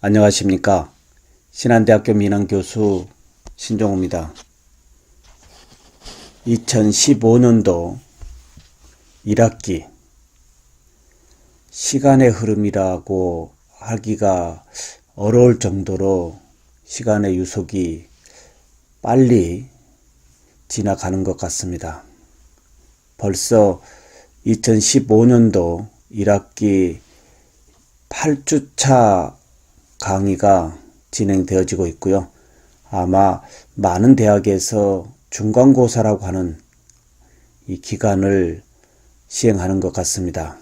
안녕하십니까. 신한대학교 민항교수 신종우입니다. 2015년도 1학기 시간의 흐름이라고 하기가 어려울 정도로 시간의 유속이 빨리 지나가는 것 같습니다. 벌써 2015년도 1학기 8주차 강의가 진행되어지고 있고요. 아마 많은 대학에서 중간고사라고 하는 이 기간을 시행하는 것 같습니다.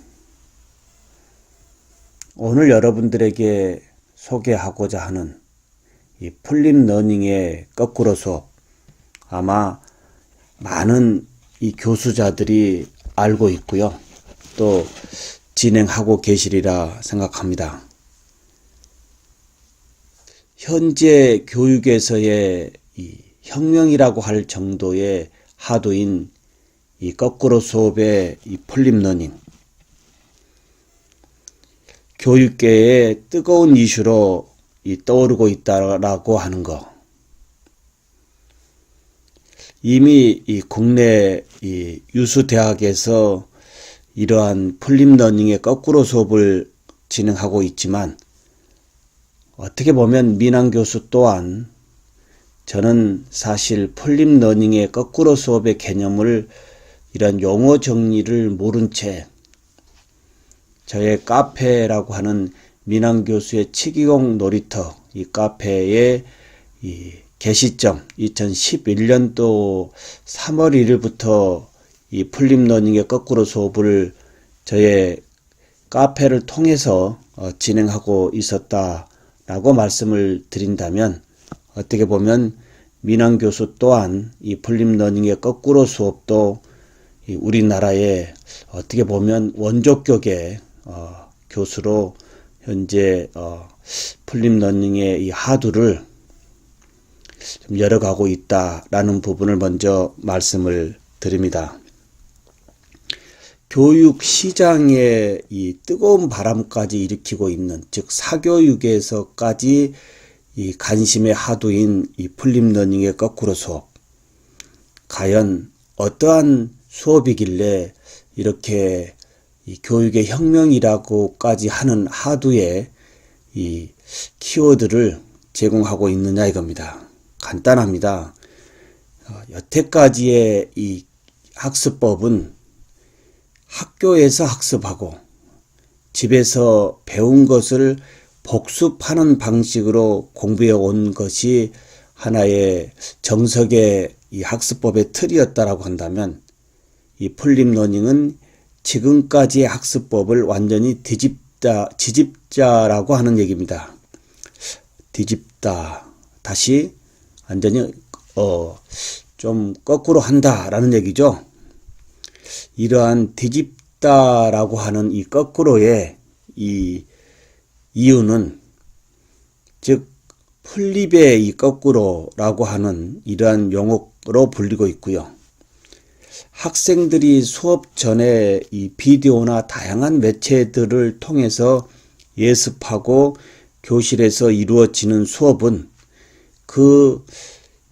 오늘 여러분들에게 소개하고자 하는 이 풀립러닝의 거꾸로 수업, 아마 많은 이 교수자들이 알고 있고요. 또 진행하고 계시리라 생각합니다. 현재 교육에서의 이 혁명이라고 할 정도의 하도인 이 거꾸로 수업의 이 풀립러닝, 교육계의 뜨거운 이슈로 떠오르고 있다라고 하는 것. 이미 이 국내 이 유수 대학에서 이러한 풀립러닝의 거꾸로 수업을 진행하고 있지만, 어떻게 보면 민항교수 또한 저는 사실 풀립러닝의 거꾸로 수업의 개념을 이런 용어 정리를 모른 채 저의 카페라고 하는 민항교수의 치기공 놀이터 이 카페의 이 개시점 2011년도 3월 1일부터 이 풀립러닝의 거꾸로 수업을 저의 카페를 통해서 진행하고 있었다라고 말씀을 드린다면, 어떻게 보면 민항교수 또한 이 풀립러닝의 거꾸로 수업도 우리나라의 어떻게 보면 원조격의 교수로 현재 풀립러닝의 이 하두를 좀 열어가고 있다라는 부분을 먼저 말씀을 드립니다. 교육 시장에 이 뜨거운 바람까지 일으키고 있는, 즉 사교육에서까지 이 관심의 하두인 이 풀립러닝의 거꾸로 수업, 과연 어떠한 수업이길래 이렇게 이 교육의 혁명이라고까지 하는 하두의 이 키워드를 제공하고 있느냐 이겁니다. 간단합니다. 여태까지의 이 학습법은 학교에서 학습하고 집에서 배운 것을 복습하는 방식으로 공부해 온 것이 하나의 정석의 이 학습법의 틀이었다라고 한다면, 이 풀립러닝은 지금까지의 학습법을 완전히 뒤집자라고 하는 얘기입니다. 뒤집다, 다시 완전히 좀 거꾸로 한다라는 얘기죠. 이러한 뒤집다라고 하는 이 거꾸로의 이 이유는, 즉 풀립의 이 거꾸로라고 하는 이러한 용어로 불리고 있고요. 학생들이 수업 전에 이 비디오나 다양한 매체들을 통해서 예습하고 교실에서 이루어지는 수업은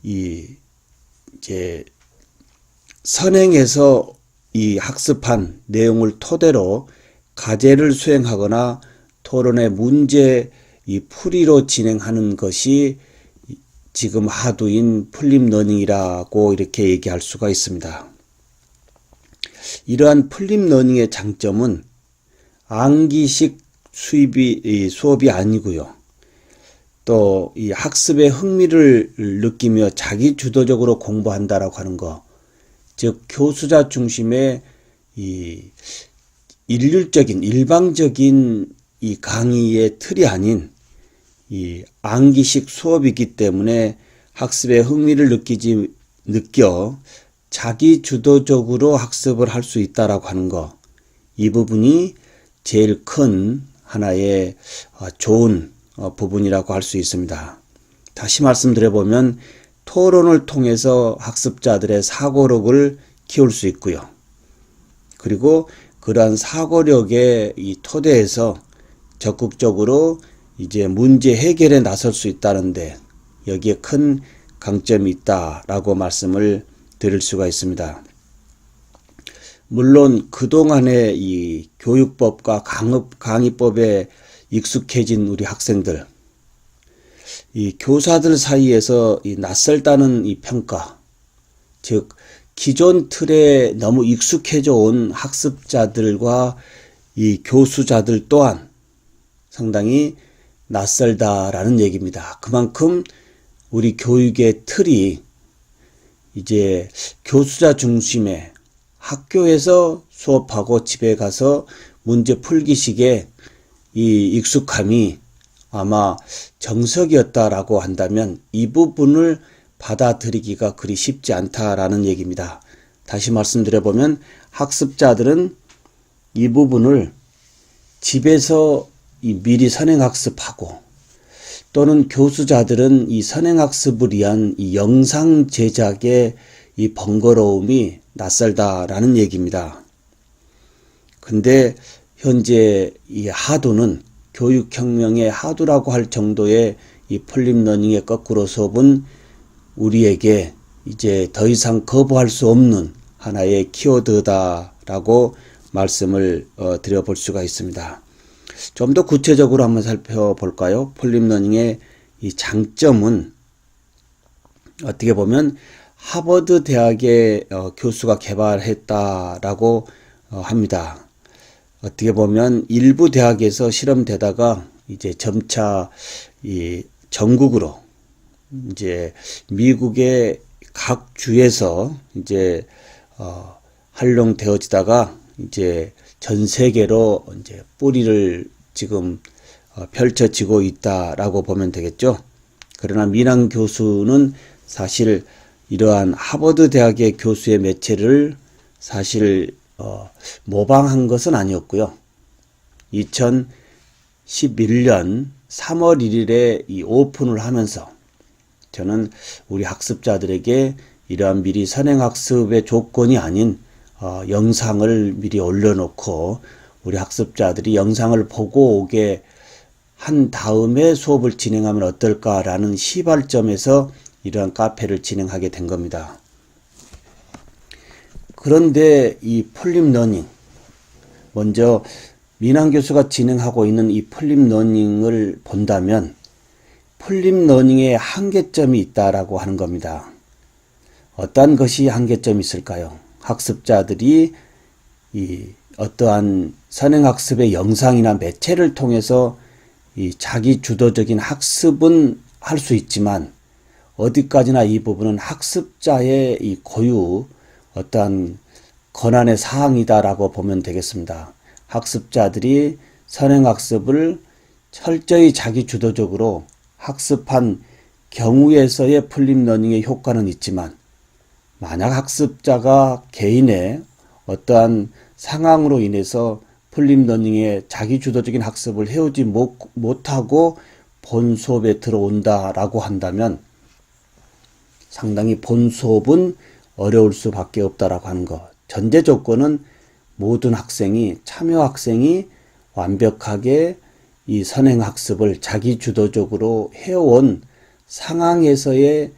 이제 선행해서 이 학습한 내용을 토대로 과제를 수행하거나 토론의 문제 이 풀이로 진행하는 것이 지금 하두인 풀립러닝이라고 이렇게 얘기할 수가 있습니다. 이러한 풀립러닝의 장점은 암기식 수업이 아니고요. 또 이 학습에 흥미를 느끼며 자기 주도적으로 공부한다라고 하는 것, 즉 교수자 중심의 이 일방적인 이 강의의 틀이 아닌 이 암기식 수업이기 때문에 학습에 흥미를 느껴 자기 주도적으로 학습을 할 수 있다라고 하는 것, 이 부분이 제일 큰 하나의 좋은 부분이라고 할 수 있습니다. 다시 말씀드려보면 토론을 통해서 학습자들의 사고력을 키울 수 있고요. 그리고 그러한 사고력의 이 토대에서 적극적으로 이제 문제 해결에 나설 수 있다는데 여기에 큰 강점이 있다라고 말씀을 드릴 수가 있습니다. 물론 그동안의 이 교육법과 강의법에 익숙해진 우리 학생들, 이 교사들 사이에서 이 낯설다는 이 평가, 즉 기존 틀에 너무 익숙해져 온 학습자들과 이 교수자들 또한 상당히 낯설다라는 얘기입니다. 그만큼 우리 교육의 틀이 이제 교수자 중심의 학교에서 수업하고 집에 가서 문제 풀기식의 이 익숙함이 아마 정석이었다라고 한다면 이 부분을 받아들이기가 그리 쉽지 않다라는 얘기입니다. 다시 말씀드려보면 학습자들은 이 부분을 집에서 미리 선행학습하고 또는 교수자들은 이 선행학습을 위한 이 영상 제작의 이 번거로움이 낯설다라는 얘기입니다. 근데 현재 이 하도는 교육혁명의 하도라고 할 정도의 이 플립러닝의 거꾸로 수업은 우리에게 이제 더 이상 거부할 수 없는 하나의 키워드다라고 말씀을 드려볼 수가 있습니다. 좀 더 구체적으로 한번 살펴볼까요? 플립러닝의 이 장점은 어떻게 보면 하버드 대학의 교수가 개발했다라고 합니다. 어떻게 보면 일부 대학에서 실험되다가 이제 점차 이 전국으로 이제 미국의 각 주에서 이제 활용되어지다가 이제 전 세계로 이제 뿌리를 지금 펼쳐지고 있다라고 보면 되겠죠. 그러나 민항 교수는 사실 이러한 하버드 대학의 교수의 매체를 사실 모방한 것은 아니었고요. 2011년 3월 1일에 이 오픈을 하면서 저는 우리 학습자들에게 이러한 미리 선행학습의 조건이 아닌 영상을 미리 올려놓고 우리 학습자들이 영상을 보고 오게 한 다음에 수업을 진행하면 어떨까라는 시발점에서 이러한 카페를 진행하게 된 겁니다. 그런데 이 플립러닝, 먼저 민항 교수가 진행하고 있는 이 플립러닝을 본다면 플립러닝에 한계점이 있다라고 하는 겁니다. 어떠한 것이 한계점이 있을까요? 학습자들이 이 어떠한 선행학습의 영상이나 매체를 통해서 이 자기 주도적인 학습은 할 수 있지만 어디까지나 이 부분은 학습자의 이 고유 어떠한 권한의 사항이다라고 보면 되겠습니다. 학습자들이 선행학습을 철저히 자기 주도적으로 학습한 경우에서의 플립러닝의 효과는 있지만 만약 학습자가 개인의 어떠한 상황으로 인해서 플립러닝의 자기주도적인 학습을 해오지 못하고 본 수업에 들어온다라고 한다면 상당히 본 수업은 어려울 수밖에 없다라고 하는 것. 전제 조건은 모든 학생이, 참여 학생이 완벽하게 이 선행학습을 자기주도적으로 해온 상황에서의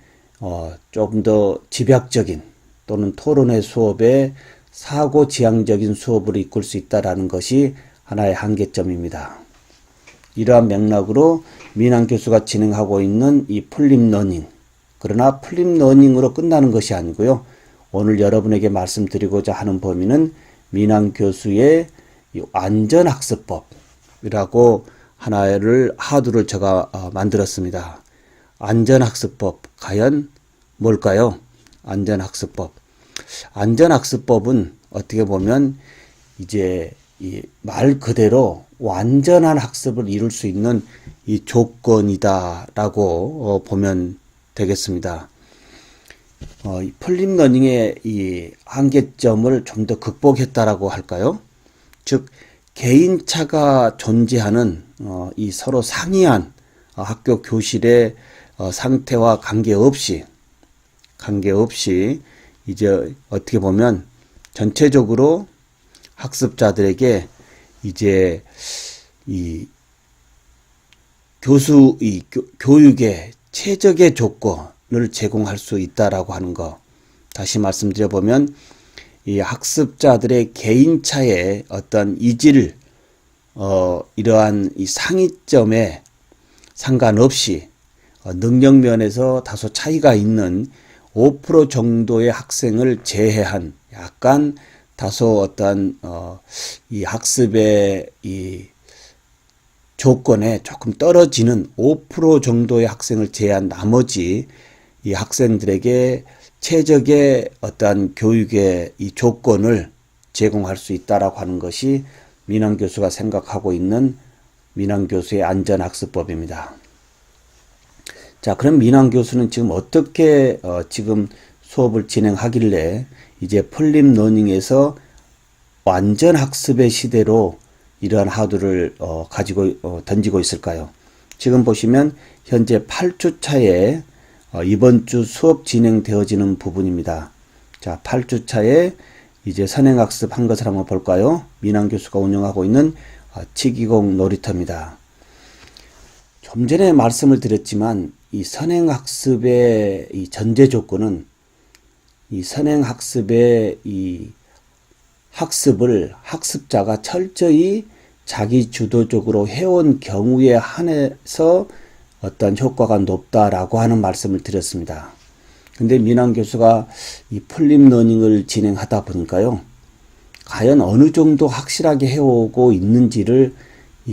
조금 더 집약적인 또는 토론회 수업에 사고 지향적인 수업으로 이끌 수 있다는 것이 하나의 한계점입니다. 이러한 맥락으로 민항 교수가 진행하고 있는 이 플립러닝, 그러나 플립러닝으로 끝나는 것이 아니고요. 오늘 여러분에게 말씀드리고자 하는 범위는 민항 교수의 이 안전학습법이라고 하두를 제가 만들었습니다. 안전학습법, 과연 뭘까요? 안전학습법. 안전학습법은 어떻게 보면 이제 이 말 그대로 완전한 학습을 이룰 수 있는 이 조건이다라고 보면 되겠습니다. 이 플립러닝의 이 한계점을 좀 더 극복했다라고 할까요? 즉 개인차가 존재하는 이 서로 상이한 학교 교실의 상태와 관계없이 이제 어떻게 보면 전체적으로 학습자들에게 이제 이 교수 교육의 최적의 조건을 제공할 수 있다라고 하는 거. 다시 말씀드려보면 이 학습자들의 개인차의 어떤 이질, 이러한 이 상위점에 상관없이 능력 면에서 다소 차이가 있는 5% 정도의 학생을 제외한 약간 다소 어떤 이 학습의 이 조건에 조금 떨어지는 5% 정도의 학생을 제외한 나머지 이 학생들에게 최적의 어떠한 교육의 이 조건을 제공할 수 있다라고 하는 것이 민환 교수가 생각하고 있는 민환 교수의 안전학습법입니다. 자, 그럼 민환 교수는 지금 어떻게 지금 수업을 진행하길래 이제 플립 러닝에서 완전 학습의 시대로 이러한 하드를 던지고 있을까요? 지금 보시면 현재 8주차에 이번 주 수업 진행되어지는 부분입니다. 자, 8주차에 이제 선행학습 한 것을 한번 볼까요? 민환 교수가 운영하고 있는 치기공 놀이터입니다. 좀 전에 말씀을 드렸지만 이 선행학습의 이 전제 조건은 이 선행학습의 이 학습을 학습자가 철저히 자기 주도적으로 해온 경우에 한해서 어떤 효과가 높다라고 하는 말씀을 드렸습니다. 근데 민환 교수가 이 플립 러닝을 진행하다 보니까요, 과연 어느 정도 확실하게 해오고 있는지를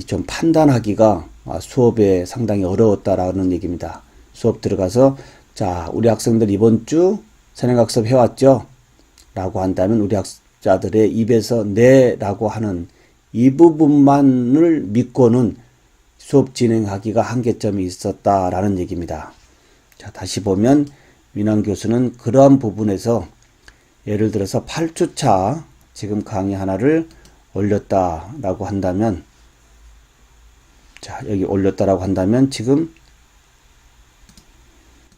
좀 판단하기가 수업에 상당히 어려웠다라는 얘기입니다. 수업 들어가서 자, 우리 학생들 이번 주 선행학습 해왔죠? 라고 한다면 우리 학습자들의 입에서 네 라고 하는 이 부분만을 믿고는 수업 진행하기가 한계점이 있었다라는 얘기입니다. 자, 다시 보면 민환 교수는 그러한 부분에서 예를 들어서 8주차 지금 강의 하나를 올렸다라고 한다면, 자, 여기 올렸다라고 한다면 지금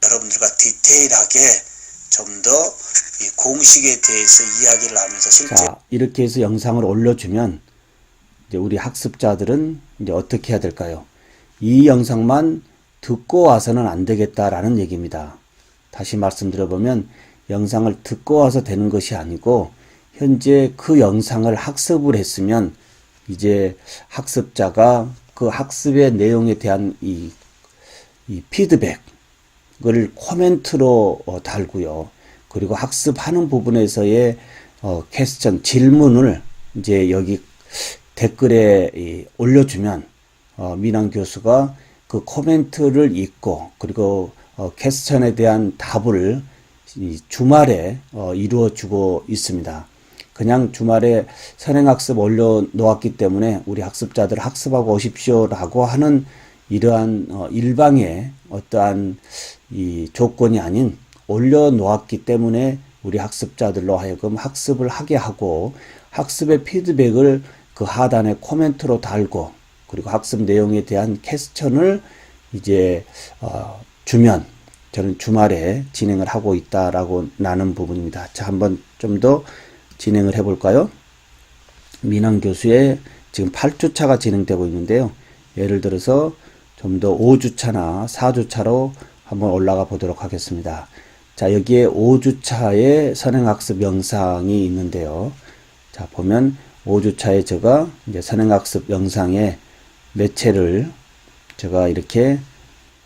여러분들과 디테일하게 좀 더 이 공식에 대해서 이야기를 하면서 실제 자, 이렇게 해서 영상을 올려주면 이제 우리 학습자들은 이제 어떻게 해야 될까요? 이 영상만 듣고 와서는 안 되겠다라는 얘기입니다. 다시 말씀드려보면 영상을 듣고 와서 되는 것이 아니고 현재 그 영상을 학습을 했으면 이제 학습자가 그 학습의 내용에 대한 이 피드백을 코멘트로 달고요. 그리고 학습하는 부분에서의 퀘스천, 질문을 이제 여기 댓글에 올려주면 민환 교수가 그 코멘트를 읽고 그리고 퀘스천에 대한 답을 주말에 이루어주고 있습니다. 그냥 주말에 선행학습 올려놓았기 때문에 우리 학습자들 학습하고 오십시오라고 하는 이러한 일방의 어떠한 이 조건이 아닌 올려놓았기 때문에 우리 학습자들로 하여금 학습을 하게 하고 학습의 피드백을 그 하단에 코멘트로 달고 그리고 학습 내용에 대한 퀘스천을 이제 주면 저는 주말에 진행을 하고 있다라고 나눈 부분입니다. 자, 한번 좀 더 진행을 해볼까요? 민환 교수의 지금 8주차가 진행되고 있는데요. 예를 들어서 좀 더 5주차나 4주차로 한번 올라가 보도록 하겠습니다. 자, 여기에 5주차의 선행학습 영상이 있는데요. 자, 보면 5주차에 제가 이제 선행학습 영상의 매체를 제가 이렇게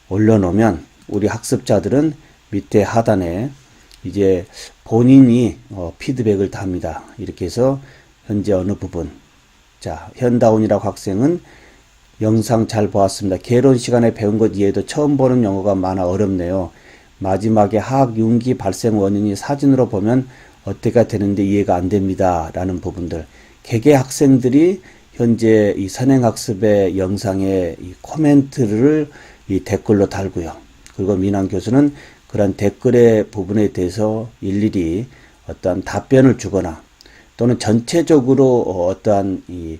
올려놓으면 우리 학습자들은 밑에 하단에 이제 본인이 피드백을 답니다. 이렇게 해서 현재 어느 부분, 자, 현다운이라고 학생은 영상 잘 보았습니다. 개론 시간에 배운 것 이외에도 처음 보는 용어가 많아 어렵네요. 마지막에 하악 융기 발생 원인이 사진으로 보면 어떻게 되는데 이해가 안 됩니다. 라는 부분들. 개개 학생들이 현재 이 선행학습의 영상에 이 코멘트를 이 댓글로 달고요. 그리고 민환 교수는 그런 댓글의 부분에 대해서 일일이 어떠한 답변을 주거나 또는 전체적으로 어떠한 이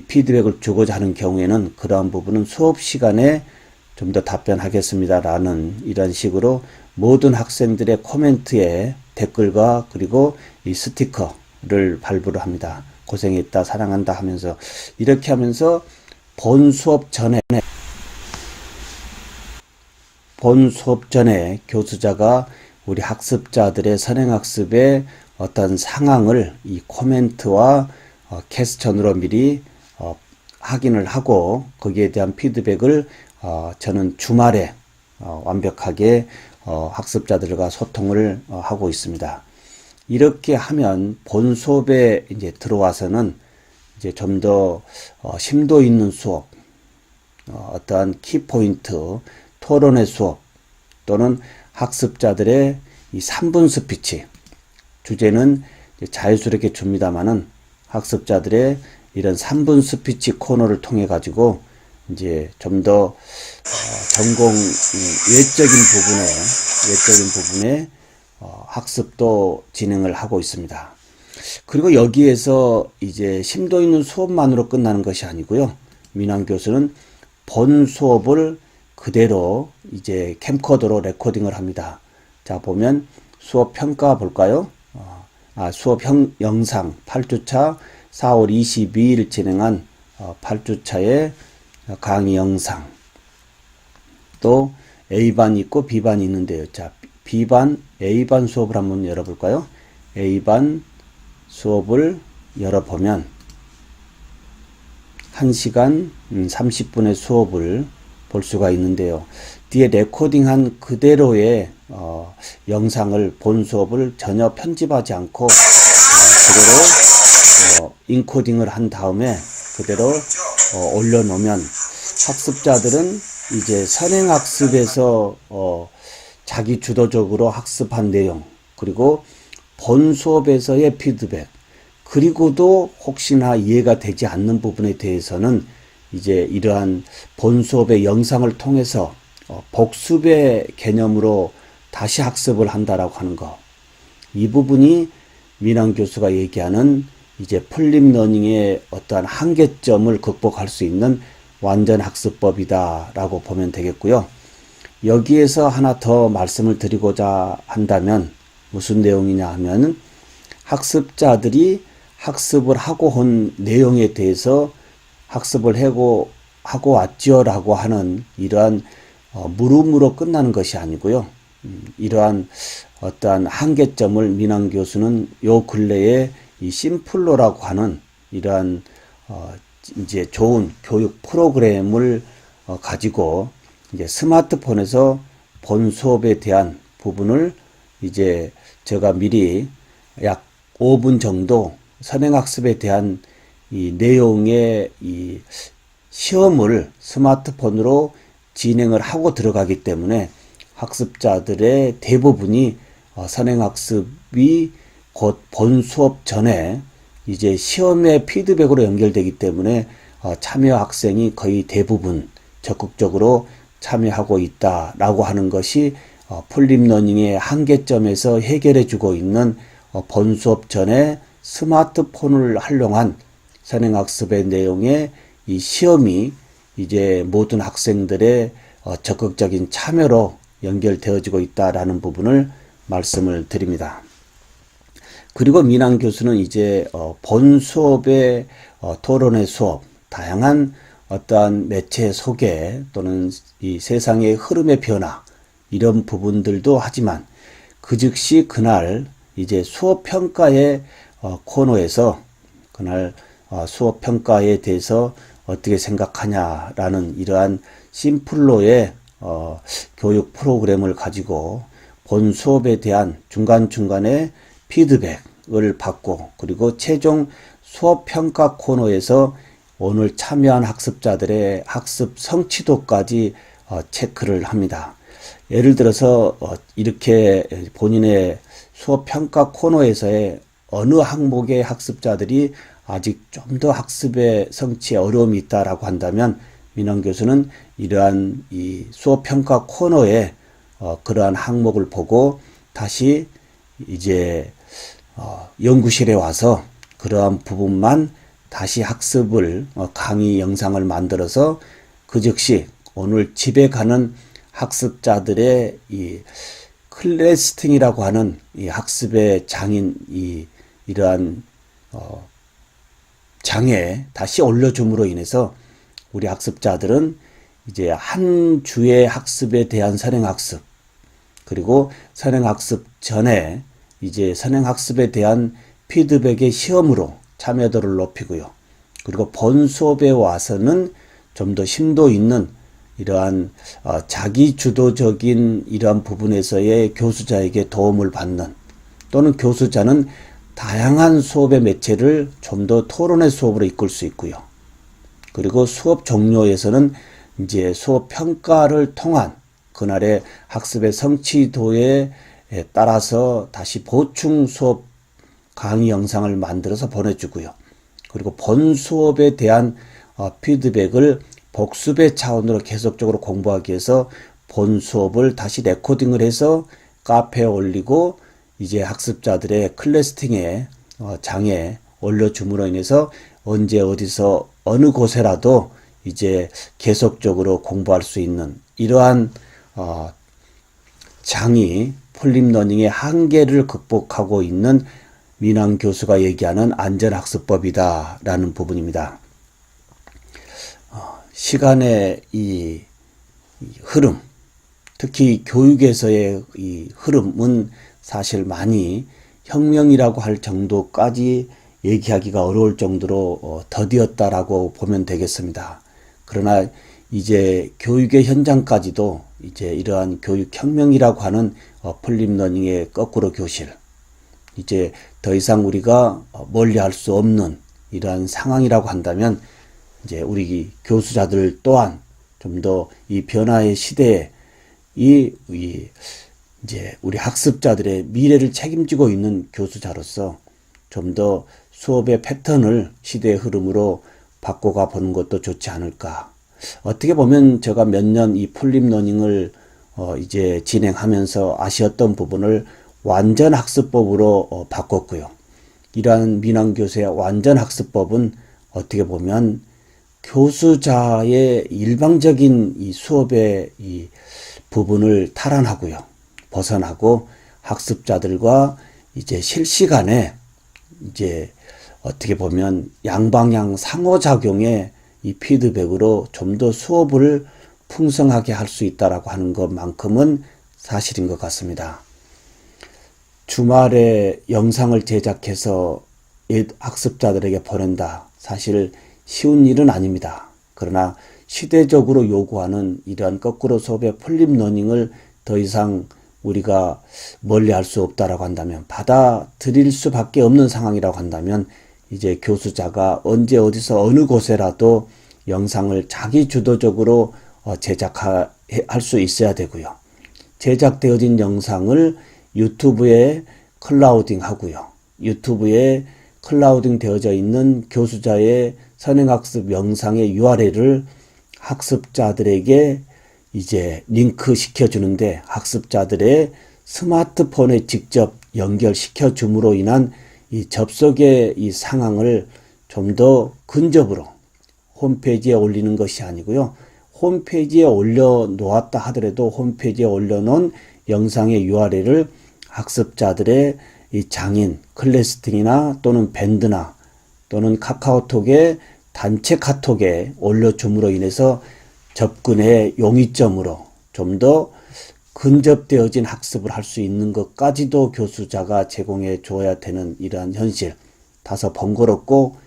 피드백을 주고자 하는 경우에는 그러한 부분은 수업 시간에 좀 더 답변하겠습니다라는 이런 식으로 모든 학생들의 코멘트에 댓글과 그리고 이 스티커를 발부를 합니다. 고생했다, 사랑한다 하면서 이렇게 하면서 본 수업 전에 본 수업 전에 교수자가 우리 학습자들의 선행학습의 어떤 상황을 이 코멘트와 퀘스천으로 미리 확인을 하고 거기에 대한 피드백을 저는 주말에 완벽하게 학습자들과 소통을 하고 있습니다. 이렇게 하면 본 수업에 이제 들어와서는 이제 좀 더 심도 있는 수업, 어떠한 키포인트, 토론의 수업 또는 학습자들의 이 3분 스피치, 주제는 자유스럽게 줍니다만은 학습자들의 이런 3분 스피치 코너를 통해 가지고 이제 좀 더 전공 외적인 부분에 학습도 진행을 하고 있습니다. 그리고 여기에서 이제 심도 있는 수업만으로 끝나는 것이 아니고요. 민환 교수는 본 수업을 그대로 이제 캠코더로 레코딩을 합니다. 자, 보면 수업 평가 볼까요? 수업 영상 8주차 4월 22일 진행한 8주차의 강의 영상. 또 A반 있고 B반이 있는데요. 자, B반, A반 수업을 한번 열어볼까요? A반 수업을 열어보면 1시간 30분의 수업을 볼 수가 있는데요. 뒤에 레코딩한 그대로의 영상을 본 수업을 전혀 편집하지 않고 그대로 인코딩을 한 다음에 그대로 올려놓으면 학습자들은 이제 선행학습에서 자기 주도적으로 학습한 내용, 그리고 본 수업에서의 피드백, 그리고도 혹시나 이해가 되지 않는 부분에 대해서는 이제 이러한 본 수업의 영상을 통해서 복습의 개념으로 다시 학습을 한다라고 하는 거. 이 부분이 민환 교수가 얘기하는 이제 플립 러닝의 어떠한 한계점을 극복할 수 있는 완전 학습법이다라고 보면 되겠고요. 여기에서 하나 더 말씀을 드리고자 한다면 무슨 내용이냐 하면 학습자들이 학습을 하고 온 내용에 대해서 학습을 하고 왔지요라고 하는 이러한 물음으로 끝나는 것이 아니고요. 이러한 어떠한 한계점을 민환 교수는 요 근래에 이 심플로라고 하는 이러한 이제 좋은 교육 프로그램을 가지고 이제 스마트폰에서 본 수업에 대한 부분을 이제 제가 미리 약 5분 정도 선행학습에 대한 이 내용의 이 시험을 스마트폰으로 진행을 하고 들어가기 때문에 학습자들의 대부분이 선행학습이 곧 본 수업 전에 이제 시험의 피드백으로 연결되기 때문에 참여 학생이 거의 대부분 적극적으로 참여하고 있다라고 하는 것이 플립 러닝의 한계점에서 해결해 주고 있는 본 수업 전에 스마트폰을 활용한 선행학습의 내용의 이 시험이 이제 모든 학생들의 적극적인 참여로 연결되어지고 있다라는 부분을 말씀을 드립니다. 그리고 민환 교수는 이제 본 수업의 토론의 수업, 다양한 어떠한 매체 소개 또는 이 세상의 흐름의 변화 이런 부분들도 하지만 그 즉시 그날 이제 수업 평가의 코너에서 그날 수업 평가에 대해서 어떻게 생각하냐라는 이러한 심플로의 교육 프로그램을 가지고 본 수업에 대한 중간중간에 피드백을 받고 그리고 최종 수업 평가 코너에서 오늘 참여한 학습자들의 학습 성취도까지 체크를 합니다. 예를 들어서 이렇게 본인의 수업 평가 코너에서의 어느 항목의 학습자들이 아직 좀 더 학습의 성취에 어려움이 있다라고 한다면 민환 교수는 이러한 이 수업 평가 코너에 그러한 항목을 보고 다시 이제 연구실에 와서 그러한 부분만 다시 학습을 강의 영상을 만들어서 그 즉시 오늘 집에 가는 학습자들의 이 클래스팅이라고 하는 이 학습의 장인 이러한 장에 다시 올려줌으로 인해서 우리 학습자들은 이제 한 주의 학습에 대한 선행학습, 그리고 선행학습 전에 이제 선행학습에 대한 피드백의 시험으로 참여도를 높이고요. 그리고 본 수업에 와서는 좀 더 심도 있는 이러한 자기 주도적인 이러한 부분에서의 교수자에게 도움을 받는, 또는 교수자는 다양한 수업의 매체를 좀 더 토론의 수업으로 이끌 수 있고요. 그리고 수업 종료에서는 이제 수업 평가를 통한 그날의 학습의 성취도에 따라서 다시 보충 수업 강의 영상을 만들어서 보내주고요. 그리고 본 수업에 대한 피드백을 복습의 차원으로 계속적으로 공부하기 위해서 본 수업을 다시 레코딩을 해서 카페에 올리고 이제 학습자들의 클래스팅에 장에 올려줌으로 인해서 언제 어디서 어느 곳에라도 이제 계속적으로 공부할 수 있는 이러한 장이 폴립러닝의 한계를 극복하고 있는 민항 교수가 얘기하는 안전학습법이다 라는 부분입니다. 시간의 이 흐름, 특히 교육에서의 이 흐름은 사실 많이 혁명이라고 할 정도까지 얘기하기가 어려울 정도로 더디었다라고 보면 되겠습니다. 그러나 이제 교육의 현장까지도 이제 이러한 교육 혁명이라고 하는 폴립러닝의 거꾸로 교실, 이제 더 이상 우리가 멀리 할 수 없는 이러한 상황이라고 한다면 이제 우리 교수자들 또한 좀 더 이 변화의 시대에 이제 우리 학습자들의 미래를 책임지고 있는 교수자로서 좀 더 수업의 패턴을 시대의 흐름으로 바꿔가 보는 것도 좋지 않을까. 어떻게 보면 제가 몇 년 이 폴립러닝을 이제 진행하면서 아쉬웠던 부분을 완전 학습법으로 바꿨고요. 이러한 민항 교수의 완전 학습법은 어떻게 보면 교수자의 일방적인 이 수업의 이 부분을 탈환하고요. 벗어나고 학습자들과 이제 실시간에 이제 어떻게 보면 양방향 상호작용의 이 피드백으로 좀 더 수업을 풍성하게 할 수 있다라고 하는 것만큼은 사실인 것 같습니다. 주말에 영상을 제작해서 학습자들에게 보낸다. 사실 쉬운 일은 아닙니다. 그러나 시대적으로 요구하는 이러한 거꾸로 수업의 폴립러닝을 더 이상 우리가 멀리 할 수 없다라고 한다면, 받아들일 수밖에 없는 상황이라고 한다면 이제 교수자가 언제 어디서 어느 곳에라도 영상을 자기 주도적으로 제작할 수 있어야 되고요. 제작되어진 영상을 유튜브에 클라우딩 하고요. 유튜브에 클라우딩 되어져 있는 교수자의 선행학습 영상의 URL을 학습자들에게 이제 링크 시켜주는데, 학습자들의 스마트폰에 직접 연결시켜 줌으로 인한 이 접속의 이 상황을 좀 더 근접으로 홈페이지에 올리는 것이 아니고요. 홈페이지에 올려놓았다 하더라도 홈페이지에 올려놓은 영상의 URL을 학습자들의 이 장인, 클래스팅이나 또는 밴드나 또는 카카오톡의 단체 카톡에 올려줌으로 인해서 접근의 용이점으로 좀 더 근접되어진 학습을 할 수 있는 것까지도 교수자가 제공해 줘야 되는 이러한 현실, 다소 번거롭고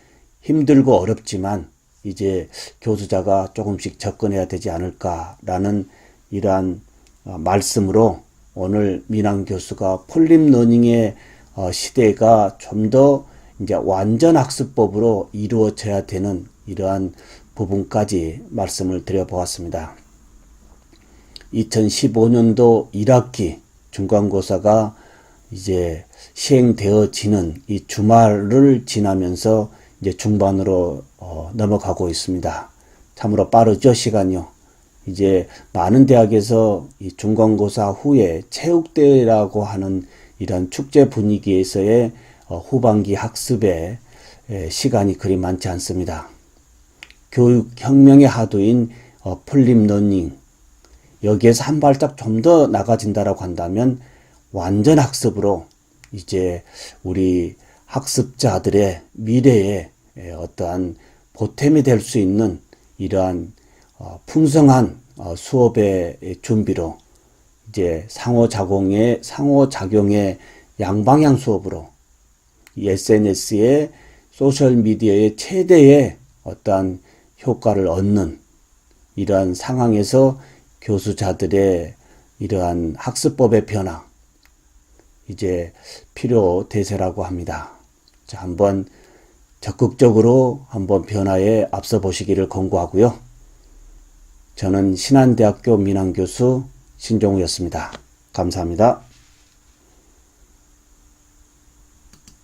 힘들고 어렵지만 이제 교수자가 조금씩 접근해야 되지 않을까라는 이러한 말씀으로 오늘 민항 교수가 폴립러닝의 시대가 좀 더 이제 완전 학습법으로 이루어져야 되는 이러한 부분까지 말씀을 드려보았습니다. 2015년도 1학기 중간고사가 이제 시행되어지는 이 주말을 지나면서 이제 중반으로 넘어가고 있습니다. 참으로 빠르죠, 시간이요. 이제 많은 대학에서 이 중간고사 후에 체육대회라고 하는 이런 축제 분위기에서의 후반기 학습의 시간이 그리 많지 않습니다. 교육혁명의 하도인 폴립러닝, 여기에서 한 발짝 좀 더 나가진다라고 한다면 완전 학습으로 이제 우리 학습자들의 미래에 어떠한 보탬이 될 수 있는 이러한 풍성한 수업의 준비로 이제 상호작용의 양방향 수업으로 SNS의 소셜미디어의 최대의 어떠한 효과를 얻는 이러한 상황에서 교수자들의 이러한 학습법의 변화 이제 필요 대세라고 합니다. 자, 한번 적극적으로 한번 변화에 앞서 보시기를 권고하고요. 저는 신한대학교 민항교수 신종우였습니다. 감사합니다.